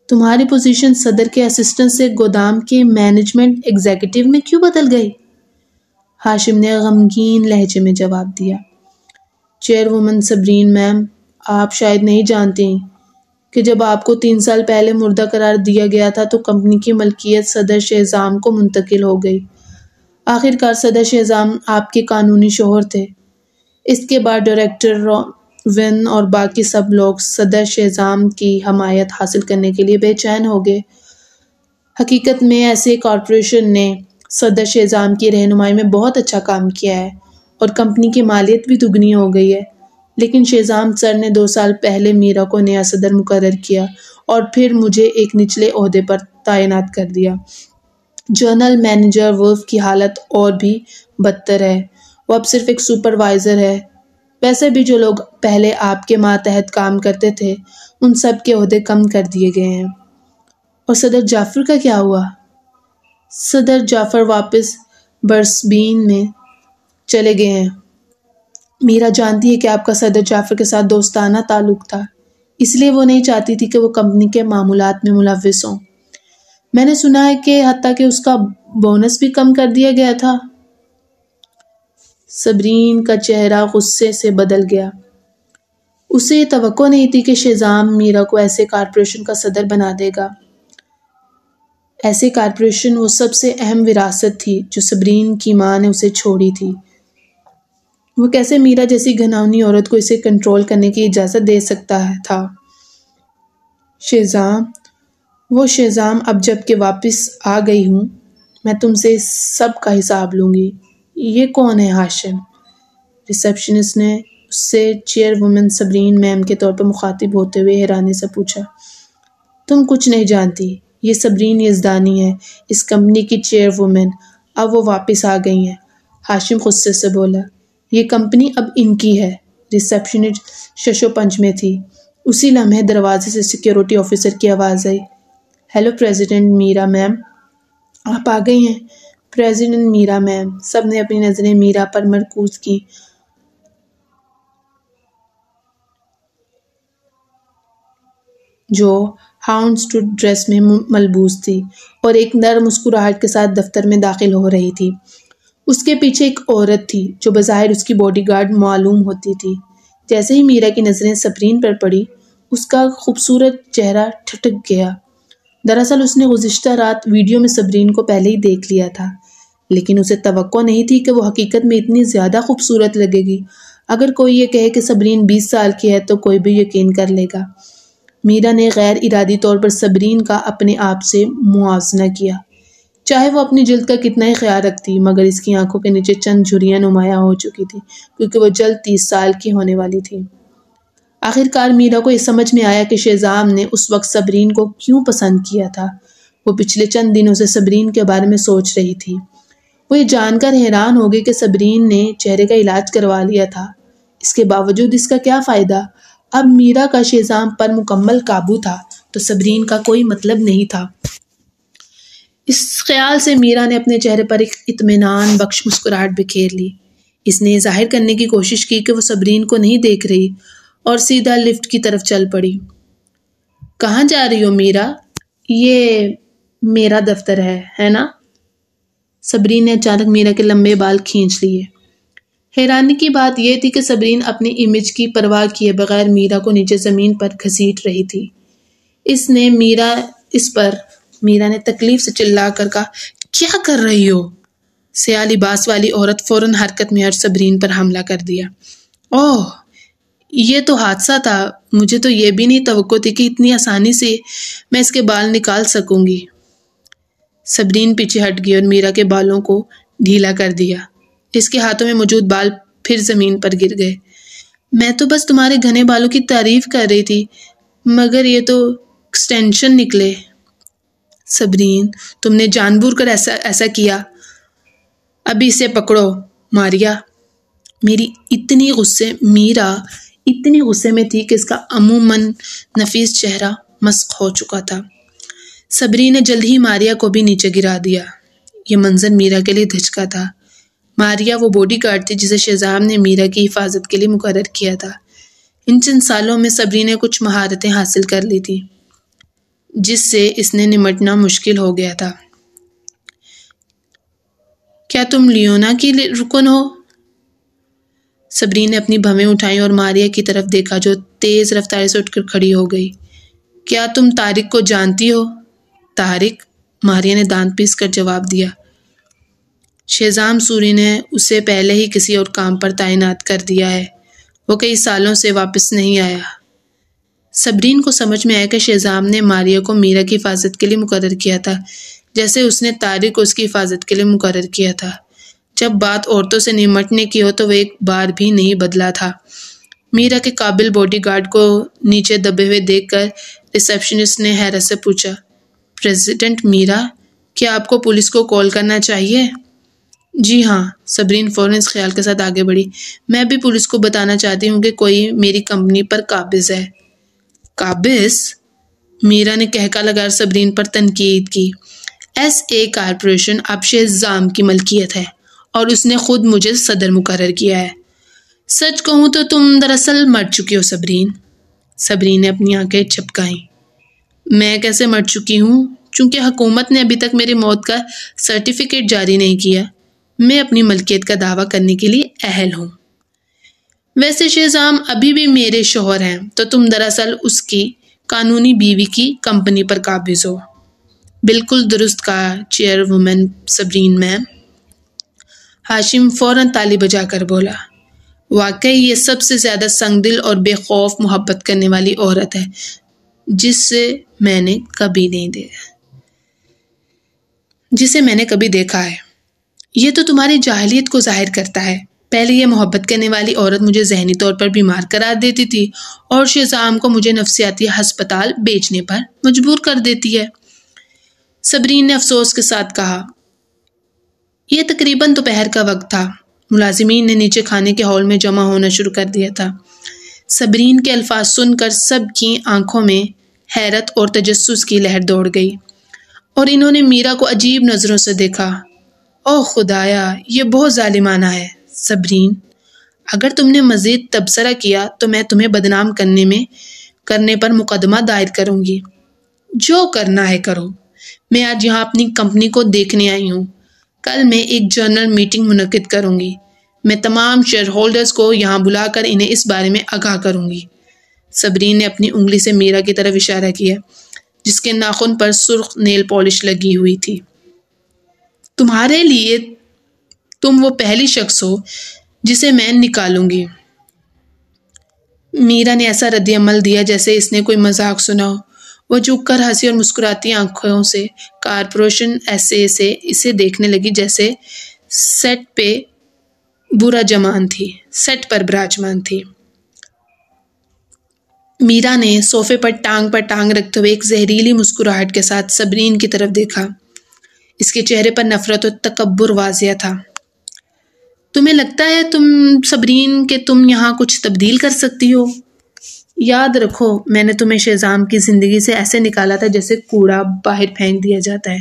تمہاری پوزیشن صدر کے اسسٹنٹ سے گودام کے مینجمنٹ ایگزیکٹو میں کیوں بدل گئی؟ ہاشم نے غمگین لہجے میں جواب دیا، چیئر وومن صبرین میم، آپ شاید نہیں جانتی کہ جب آپ کو 3 سال پہلے مردہ قرار دیا گیا تھا تو کمپنی کی ملکیت صدر شیزام کو منتقل ہو گئی۔ آخرکار صدر شیزام آپ کے قانونی شوہر تھے۔ اس کے بعد ڈائریکٹر ون اور باقی سب لوگ صدر شیزام کی حمایت حاصل کرنے کے لیے بے چین ہو گئے۔ حقیقت میں ایسے کارپوریشن نے صدر شیزام کی رہنمائی میں بہت اچھا کام کیا ہے اور کمپنی کی مالیت بھی دگنی ہو گئی ہے، لیکن شیزام سر نے 2 سال پہلے میرا کو نیا صدر مقرر کیا اور پھر مجھے ایک نچلے عہدے پر تعینات کر دیا۔ جنرل مینیجر ولف کی حالت اور بھی بدتر ہے، وہ اب صرف ایک سپروائزر ہے۔ ویسے بھی جو لوگ پہلے آپ کے ماتحت کام کرتے تھے ان سب کے عہدے کم کر دیے گئے ہیں۔ اور صدر جعفر کا کیا ہوا؟ صدر جعفر واپس برسبین میں چلے گئے ہیں۔ میرا جانتی ہے کہ آپ کا صدر جعفر کے ساتھ دوستانہ تعلق تھا، اس لیے وہ نہیں چاہتی تھی کہ وہ کمپنی کے معاملات میں ملوث ہوں۔ میں نے سنا ہے کہ حتیٰ کہ اس کا بونس بھی کم کر دیا گیا تھا۔ صبرین کا چہرہ غصے سے بدل گیا۔ اسے یہ توقع نہیں تھی کہ شیزام میرا کو ایسے کارپوریشن کا صدر بنا دے گا۔ ایسے کارپوریشن وہ سب سے اہم وراثت تھی جو صبرین کی ماں نے اسے چھوڑی تھی۔ وہ کیسے میرا جیسی گھناؤنی عورت کو اسے کنٹرول کرنے کی اجازت دے سکتا تھا؟ شیزام، وہ شیزام اب جب کہ واپس آ گئی ہوں، میں تم سے سب کا حساب لوں گی۔ یہ کون ہے ہاشم؟ ریسیپشنسٹ نے اس سے چیئر وومن صبرین میم کے طور پر مخاطب ہوتے ہوئے حیرانی سے پوچھا۔ تم کچھ نہیں جانتی، یہ صبرین یزدانی ہے، اس کمپنی کی چیئر وومن۔ اب وہ واپس آ گئی ہیں۔ ہاشم غصے سے بولا۔ یہ کمپنی اب ان کی ہے۔ ریسیپشنسٹ ششو پنج میں تھی۔ اسی لمحے دروازے سے سیکیورٹی آفیسر کی آواز آئی۔ ہیلو پریزیڈنٹ میرا میم، آپ آ گئی ہیں؟ پریزیڈنٹ میرا میم۔ سب نے اپنی نظریں میرا پر مرکوز کی، جو ہاؤنڈ سٹوڈ ڈریس میں ملبوس تھی اور ایک نرم مسکراہٹ کے ساتھ دفتر میں داخل ہو رہی تھی۔ اس کے پیچھے ایک عورت تھی جو بظاہر اس کی باڈی گارڈ معلوم ہوتی تھی۔ جیسے ہی میرا کی نظریں صبرین پر پڑی، اس کا خوبصورت چہرہ ٹھٹک گیا۔ دراصل اس نے گزشتہ رات ویڈیو میں صبرین کو پہلے ہی دیکھ لیا تھا، لیکن اسے توقع نہیں تھی کہ وہ حقیقت میں اتنی زیادہ خوبصورت لگے گی۔ اگر کوئی یہ کہے کہ صبرین 20 سال کی ہے تو کوئی بھی یقین کر لے گا۔ میرا نے غیر ارادی طور پر صبرین کا اپنے آپ سے موازنہ کیا۔ چاہے وہ اپنی جلد کا کتنا ہی خیال رکھتی، مگر اس کی آنکھوں کے نیچے چند جھریاں نمایاں ہو چکی تھی، کیونکہ وہ جلد 30 سال کی ہونے والی تھی۔ آخر کار میرا کو یہ سمجھ میں آیا کہ شیزام نے اس وقت صبرین کو کیوں پسند کیا تھا۔ وہ پچھلے چند دنوں سے صبرین کے بارے میں سوچ رہی تھی۔ وہ یہ جان کر حیران ہو گئی کہ صبرین نے چہرے کا علاج کروا لیا تھا۔ اس کے باوجود اس کا کیا فائدہ؟ اب میرا کا شیزام پر مکمل قابو تھا تو صبرین کا کوئی مطلب نہیں تھا۔ اس خیال سے میرا نے اپنے چہرے پر ایک اطمینان بخش مسکراہٹ بکھیر لی۔ اس نے ظاہر کرنے کی کوشش کی کہ وہ صبرین کو نہیں دیکھ رہی اور سیدھا لفٹ کی طرف چل پڑی۔ کہاں جا رہی ہو میرا؟ یہ میرا دفتر ہے نا؟ صبرین نے اچانک میرا کے لمبے بال کھینچ لیے۔ حیرانی کی بات یہ تھی کہ صبرین اپنی امیج کی پرواہ کیے بغیر میرا کو نیچے زمین پر گھسیٹ رہی تھی۔ میرا نے تکلیف سے چلا کر کہا، کیا کر رہی ہو؟ سیاہ لباس والی عورت فوراً حرکت میں اور صبرین پر حملہ کر دیا۔ اوہ، یہ تو حادثہ تھا۔ مجھے تو یہ بھی نہیں توقع تھی کہ اتنی آسانی سے میں اس کے بال نکال سکوں گی۔ صبرین پیچھے ہٹ گئی اور میرا کے بالوں کو ڈھیلا کر دیا۔ اس کے ہاتھوں میں موجود بال پھر زمین پر گر گئے۔ میں تو بس تمہارے گھنے بالوں کی تعریف کر رہی تھی، مگر یہ تو ایکسٹینشن نکلے۔ صبرین، تم نے جان بوجھ کر ایسا کیا۔ ابھی اسے پکڑو ماریا۔ میرا اتنی غصے میں تھی کہ اس کا عموماً نفیس چہرہ مسخ ہو چکا تھا۔ صبرین نے جلد ہی ماریا کو بھی نیچے گرا دیا۔ یہ منظر میرا کے لیے دھچکا تھا۔ ماریا وہ باڈی گارڈ تھی جسے شیزام نے میرا کی حفاظت کے لیے مقرر کیا تھا۔ ان چند سالوں میں صبرین نے کچھ مہارتیں حاصل کر لی تھی جس سے اس نے نمٹنا مشکل ہو گیا تھا۔ کیا تم لیونا کی رکن ہو؟ صبرین نے اپنی بھویں اٹھائیں اور ماریا کی طرف دیکھا جو تیز رفتاری سے اٹھ کر کھڑی ہو گئی۔ کیا تم طارق کو جانتی ہو؟ طارق؟ ماریا نے دانت پیس کر جواب دیا۔ شیزام سوری نے اسے پہلے ہی کسی اور کام پر تعینات کر دیا ہے۔ وہ کئی سالوں سے واپس نہیں آیا۔ صبرین کو سمجھ میں آیا کہ شیزام نے ماریا کو میرا کی حفاظت کے لیے مقرر کیا تھا، جیسے اس نے طارق کو اس کی حفاظت کے لیے مقرر کیا تھا۔ جب بات عورتوں سے نمٹنے کی ہو تو وہ ایک بار بھی نہیں بدلا تھا۔ میرا کے قابل باڈی گارڈ کو نیچے دبے ہوئے دیکھ کر ریسیپشنسٹ نے حیرت سے پوچھا، پریزیڈنٹ میرا، کیا آپ کو پولیس کو کال کرنا چاہیے؟ جی ہاں، صبرین فوراً اس خیال کے ساتھ آگے بڑھی۔ میں بھی پولیس کو بتانا چاہتی ہوں کہ کوئی میری کمپنی پر قابض ہے۔ قابض؟ میرا نے کہکا لگا صبرین پر تنقید کی۔ SA کارپوریشن اب شیزام کی ملکیت ہے اور اس نے خود مجھے صدر مقرر کیا ہے۔ سچ کہوں تو تم دراصل مر چکی ہو صبرین۔ صبرین نے اپنی آنکھیں چپکائیں۔ میں کیسے مر چکی ہوں؟ چونکہ حکومت نے ابھی تک میری موت کا سرٹیفکیٹ جاری نہیں کیا، میں اپنی ملکیت کا دعویٰ کرنے کے لیے اہل ہوں۔ ویسے شہزام ابھی بھی میرے شوہر ہیں، تو تم دراصل اس کی قانونی بیوی کی کمپنی پر قابض ہو۔ بالکل درست کہا چیئر وومن صبرین میم۔ ہاشم فوراً تالی بجا کر بولا، واقعی یہ سب سے زیادہ سنگ دل اور بے خوف محبت کرنے والی عورت ہے جسے میں نے کبھی دیکھا ہے۔ یہ تو تمہاری جاہلیت کو ظاہر کرتا ہے۔ پہلے یہ محبت کرنے والی عورت مجھے ذہنی طور پر بیمار قرار دیتی تھی اور شہزام کو مجھے نفسیاتی ہسپتال بیچنے پر مجبور کر دیتی ہے۔ صبرین نے افسوس کے ساتھ کہا، یہ تقریباً دوپہر کا وقت تھا۔ ملازمین نے نیچے کھانے کے ہال میں جمع ہونا شروع کر دیا تھا۔ صبرین کے الفاظ سن کر سب کی آنکھوں میں حیرت اور تجسس کی لہر دوڑ گئی اور انہوں نے میرا کو عجیب نظروں سے دیکھا۔ اوہ خدایا، یہ بہت ظالمانہ ہے۔ صبرین، اگر تم نے مزید تبصرہ کیا تو میں تمہیں بدنام کرنے پر مقدمہ دائر کروں گی۔ جو کرنا ہے کرو۔ میں آج یہاں اپنی کمپنی کو دیکھنے آئی ہوں۔ کل میں ایک جنرل میٹنگ منعقد کروں گی۔ میں تمام شیئر ہولڈرز کو یہاں بلا کر انہیں اس بارے میں آگاہ کروں گی۔ صبرین نے اپنی انگلی سے میرا کی طرف اشارہ کیا جس کے ناخن پر سرخ نیل پالش لگی ہوئی تھی۔ تمہارے لیے تم وہ پہلی شخص ہو جسے میں نکالوں گی۔ میرا نے ایسا رد عمل دیا جیسے اس نے کوئی مذاق سنا ہو۔ وہ جھک کر ہنسی اور مسکراتی آنکھوں سے کارپوریشن ایسے سے اسے دیکھنے لگی جیسے سیٹ پر براجمان تھی۔ میرا نے صوفے پر ٹانگ رکھتے ہوئے ایک زہریلی مسکراہٹ کے ساتھ صبرین کی طرف دیکھا۔ اس کے چہرے پر نفرت اور تکبر واضح تھا۔ تمہیں لگتا ہے صبرین کہ تم یہاں کچھ تبدیل کر سکتی ہو؟ یاد رکھو، میں نے تمہیں شہزام کی زندگی سے ایسے نکالا تھا جیسے کوڑا باہر پھینک دیا جاتا ہے،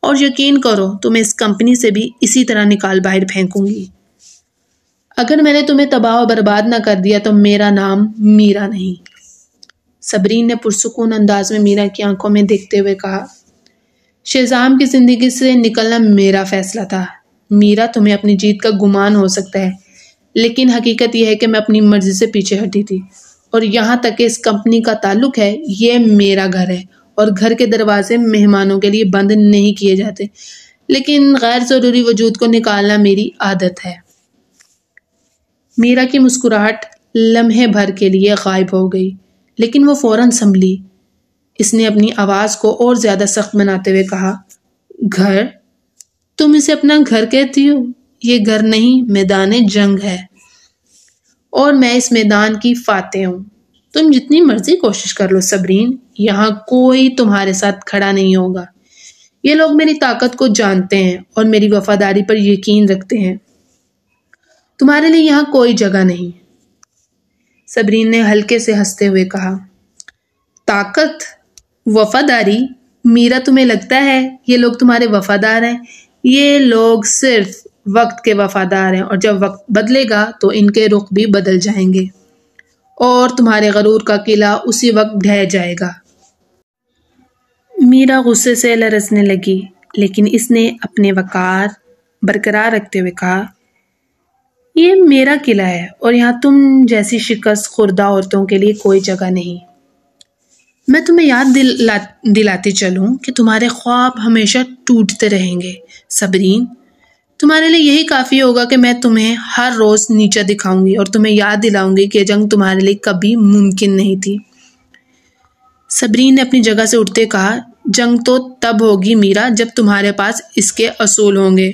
اور یقین کرو تمہیں اس کمپنی سے بھی اسی طرح نکال باہر پھینکوں گی۔ اگر میں نے تمہیں تباہ و برباد نہ کر دیا تو میرا نام میرا نہیں۔ صبرین نے پرسکون انداز میں میرا کی آنکھوں میں دیکھتے ہوئے کہا، شہزام کی زندگی سے نکلنا میرا فیصلہ تھا۔ میرا تمہیں اپنی جیت کا گمان ہو سکتا ہے، لیکن حقیقت یہ ہے کہ میں اپنی مرضی سے پیچھے ہٹی تھی، اور یہاں تک کہ اس کمپنی کا تعلق ہے، یہ میرا گھر ہے اور گھر کے دروازے مہمانوں کے لیے بند نہیں کیے جاتے، لیکن غیر ضروری وجود کو نکالنا میری عادت ہے۔ میرا کی مسکراہٹ لمحے بھر کے لیے غائب ہو گئی، لیکن وہ فوراً سنبھلی۔ اس نے اپنی آواز کو اور زیادہ سخت بناتے ہوئے کہا، گھر؟ تم اسے اپنا گھر کہتی ہو؟ یہ گھر نہیں، میدان جنگ ہے، اور میں اس میدان کی فاتح ہوں۔ تم جتنی مرضی کوشش کر لو صبرین، یہاں کوئی تمہارے ساتھ کھڑا نہیں ہوگا۔ یہ لوگ میری طاقت کو جانتے ہیں اور میری وفاداری پر یقین رکھتے ہیں۔ تمہارے لیے یہاں کوئی جگہ نہیں۔ صبرین نے ہلکے سے ہنستے ہوئے کہا، طاقت؟ وفاداری؟ میرا تمہیں لگتا ہے یہ لوگ تمہارے وفادار ہیں؟ یہ لوگ صرف وقت کے وفادار ہیں، اور جب وقت بدلے گا تو ان کے رخ بھی بدل جائیں گے، اور تمہارے غرور کا قلعہ اسی وقت ڈھہ جائے گا۔ میرا غصے سے لرزنے لگی، لیکن اس نے اپنے وقار برقرار رکھتے ہوئے کہا، یہ میرا قلعہ ہے اور یہاں تم جیسی شکست خوردہ عورتوں کے لیے کوئی جگہ نہیں۔ میں تمہیں یاد دلاتی چلوں کہ تمہارے خواب ہمیشہ ٹوٹتے رہیں گے صبرین۔ تمہارے لیے یہی کافی ہوگا کہ میں تمہیں ہر روز نیچا دکھاؤں گی اور تمہیں یاد دلاؤں گی کہ جنگ تمہارے لیے کبھی ممکن نہیں تھی۔ صبرین نے اپنی جگہ سے اٹھتے کہا، جنگ تو تب ہوگی میرا جب تمہارے پاس اس کے اصول ہوں گے،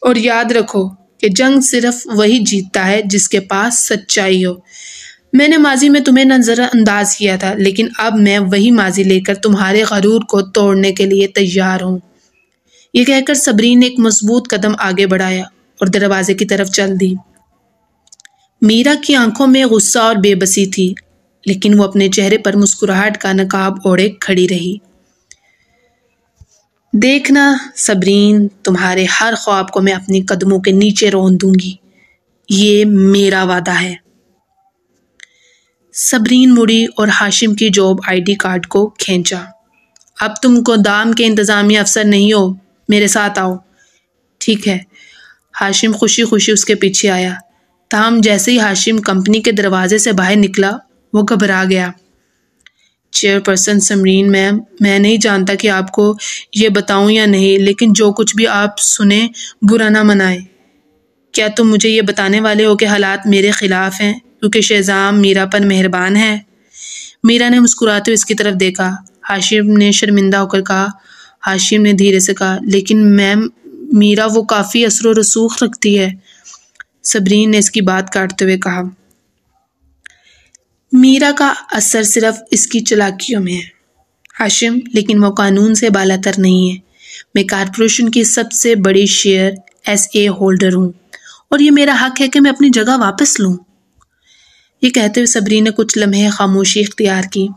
اور یاد رکھو کہ جنگ صرف وہی جیتتا ہے جس کے پاس سچائی ہو۔ میں نے ماضی میں تمہیں نظر انداز کیا تھا، لیکن اب میں وہی ماضی لے کر تمہارے غرور کو توڑنے کے لیے تیار ہوں۔ یہ کہہ کر صبرین نے ایک مضبوط قدم آگے بڑھایا اور دروازے کی طرف چل دی۔ میرا کی آنکھوں میں غصہ اور بے بسی تھی، لیکن وہ اپنے چہرے پر مسکراہٹ کا نقاب اوڑھے کھڑی رہی۔ دیکھنا صبرین، تمہارے ہر خواب کو میں اپنی قدموں کے نیچے رون دوں گی، یہ میرا وعدہ ہے۔ صبرین مڑی اور ہاشم کی جاب آئی ڈی کارڈ کو کھینچا۔ اب تم گودام کے انتظامیہ افسر نہیں ہو، میرے ساتھ آؤ۔ ٹھیک ہے۔ ہاشم خوشی خوشی اس کے پیچھے آیا، تاہم جیسے ہی ہاشم کمپنی کے دروازے سے باہر نکلا وہ گھبرا گیا۔ چیئرپرسن سمرین میم، میں نہیں جانتا کہ آپ کو یہ بتاؤں یا نہیں، لیکن جو کچھ بھی آپ سنیں برا نہ منائیں۔ کیا تم مجھے یہ بتانے والے ہو کہ حالات میرے خلاف ہیں کیونکہ شہزام میرا پر مہربان ہے؟ میرا نے مسکراتے ہوئے اس کی طرف دیکھا۔ ہاشم نے شرمندہ ہو کر کہا۔ ہاشم نے دھیرے سے کہا، لیکن میم میرا وہ کافی اثر و رسوخ رکھتی ہے۔ صبرین نے اس کی بات کاٹتے ہوئے کہا، میرا کا اثر صرف اس کی چالاکیوں میں ہے ہاشم، لیکن وہ قانون سے بالاتر نہیں ہے۔ میں کارپوریشن کی سب سے بڑی شیئر ایس اے ہولڈر ہوں اور یہ میرا حق ہے کہ میں اپنی جگہ واپس لوں۔ یہ کہتے ہوئے صبرین نے کچھ لمحے خاموشی اختیار کی،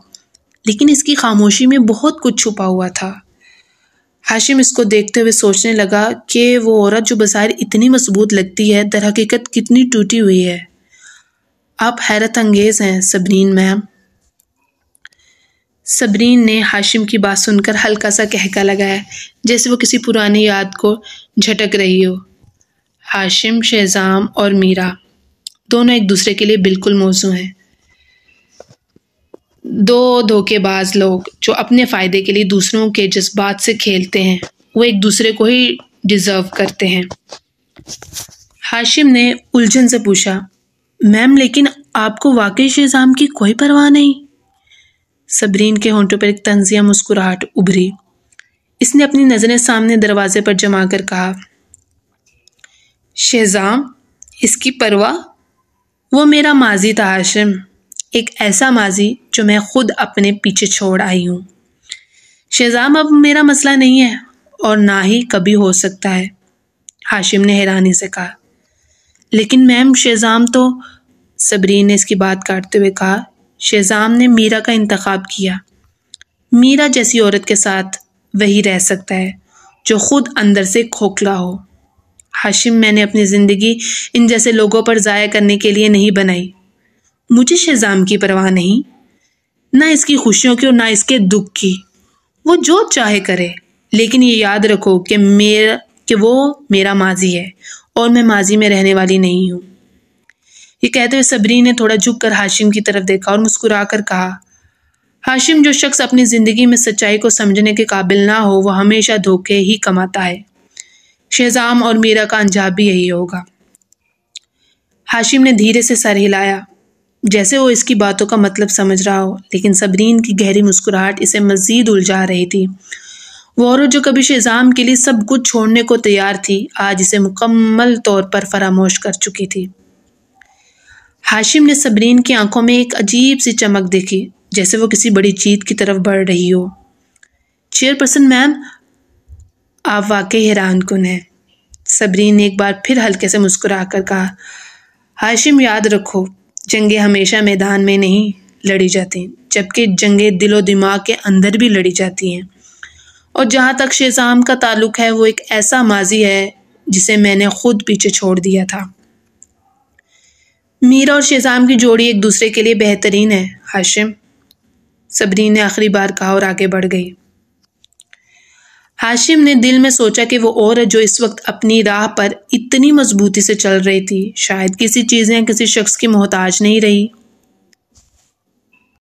لیکن اس کی خاموشی میں بہت کچھ چھپا ہوا تھا۔ ہاشم اس کو دیکھتے ہوئے سوچنے لگا کہ وہ عورت جو بظاہر اتنی مضبوط لگتی ہے در حقیقت کتنی ٹوٹی ہوئی ہے۔ آپ حیرت انگیز ہیں صبرین میم۔ صبرین نے ہاشم کی بات سن کر ہلکا سا کہکا لگایا، جیسے وہ کسی پرانی یاد کو جھٹک رہی ہو۔ ہاشم، شہزام اور میرا دونوں ایک دوسرے کے لیے بالکل موزوں ہیں۔ دو دھوکے باز لوگ جو اپنے فائدے کے لیے دوسروں کے جذبات سے کھیلتے ہیں، وہ ایک دوسرے کو ہی ڈیزرو کرتے ہیں۔ ہاشم نے الجھن سے پوچھا، میم لیکن آپ کو واقعی شہزام کی کوئی پرواہ نہیں؟ صبرین کے ہونٹوں پر ایک طنزیہ مسکراہٹ ابھری۔ اس نے اپنی نظریں سامنے دروازے پر جما کر کہا، شہزام، اس کی پرواہ؟ وہ میرا ماضی تھا ہاشم، ایک ایسا ماضی جو میں خود اپنے پیچھے چھوڑ آئی ہوں۔ شہزام اب میرا مسئلہ نہیں ہے اور نہ ہی کبھی ہو سکتا ہے، ہاشم نے حیرانی سے کہا۔ لیکن میم شہزام تو، صبرین نے اس کی بات کاٹتے ہوئے کہا، شہزام نے میرا کا انتخاب کیا۔ میرا جیسی عورت کے ساتھ وہی رہ سکتا ہے جو خود اندر سے کھوکھلا ہو۔ ہاشم، میں نے اپنی زندگی ان جیسے لوگوں پر ضائع کرنے کے لیے نہیں بنائی۔ مجھے شہزام کی پرواہ نہیں، نہ اس کی خوشیوں کی اور نہ اس کے دکھ کی۔ وہ جو چاہے کرے، لیکن یہ یاد رکھو کہ وہ میرا ماضی ہے اور میں ماضی میں رہنے والی نہیں ہوں۔ یہ کہتے ہوئے صبرین نے تھوڑا جھک کر ہاشم کی طرف دیکھا اور مسکرا کر کہا، ہاشم، جو شخص اپنی زندگی میں سچائی کو سمجھنے کے قابل نہ ہو وہ ہمیشہ دھوکے ہی کماتا ہے۔ شہزام اور میرا کا انجام بھی یہی ہوگا۔ ہاشم نے دھیرے سے سر ہلایا، جیسے وہ اس کی باتوں کا مطلب سمجھ رہا ہو، لیکن صبرین کی گہری مسکراہٹ اسے مزید الجھا رہی تھی۔ وہ عورت جو کبھی شہزام کے لیے سب کچھ چھوڑنے کو تیار تھی، آج اسے مکمل طور پر فراموش کر چکی تھی۔ ہاشم نے صبرین کی آنکھوں میں ایک عجیب سی چمک دیکھی، جیسے وہ کسی بڑی جیت کی طرف بڑھ رہی ہو۔ چیئرپرسن میم، آپ واقعی حیران کن ہیں، صبرین نے ایک بار پھر ہلکے سے مسکرا کر کہا۔ ہاشم، یاد رکھو، جنگیں ہمیشہ میدان میں نہیں لڑی جاتی، جبکہ جنگیں دل و دماغ کے اندر بھی لڑی جاتی ہیں۔ اور جہاں تک شہزام کا تعلق ہے، وہ ایک ایسا ماضی ہے جسے میں نے خود پیچھے چھوڑ دیا تھا۔ میرا اور شہزام کی جوڑی ایک دوسرے کے لیے بہترین ہے ہاشم، صبرین نے آخری بار کہا اور آگے بڑھ گئی۔ ہاشم نے دل میں سوچا کہ وہ عورت جو اس وقت اپنی راہ پر اتنی مضبوطی سے چل رہی تھی، شاید کسی چیز یا کسی شخص کی محتاج نہیں رہی۔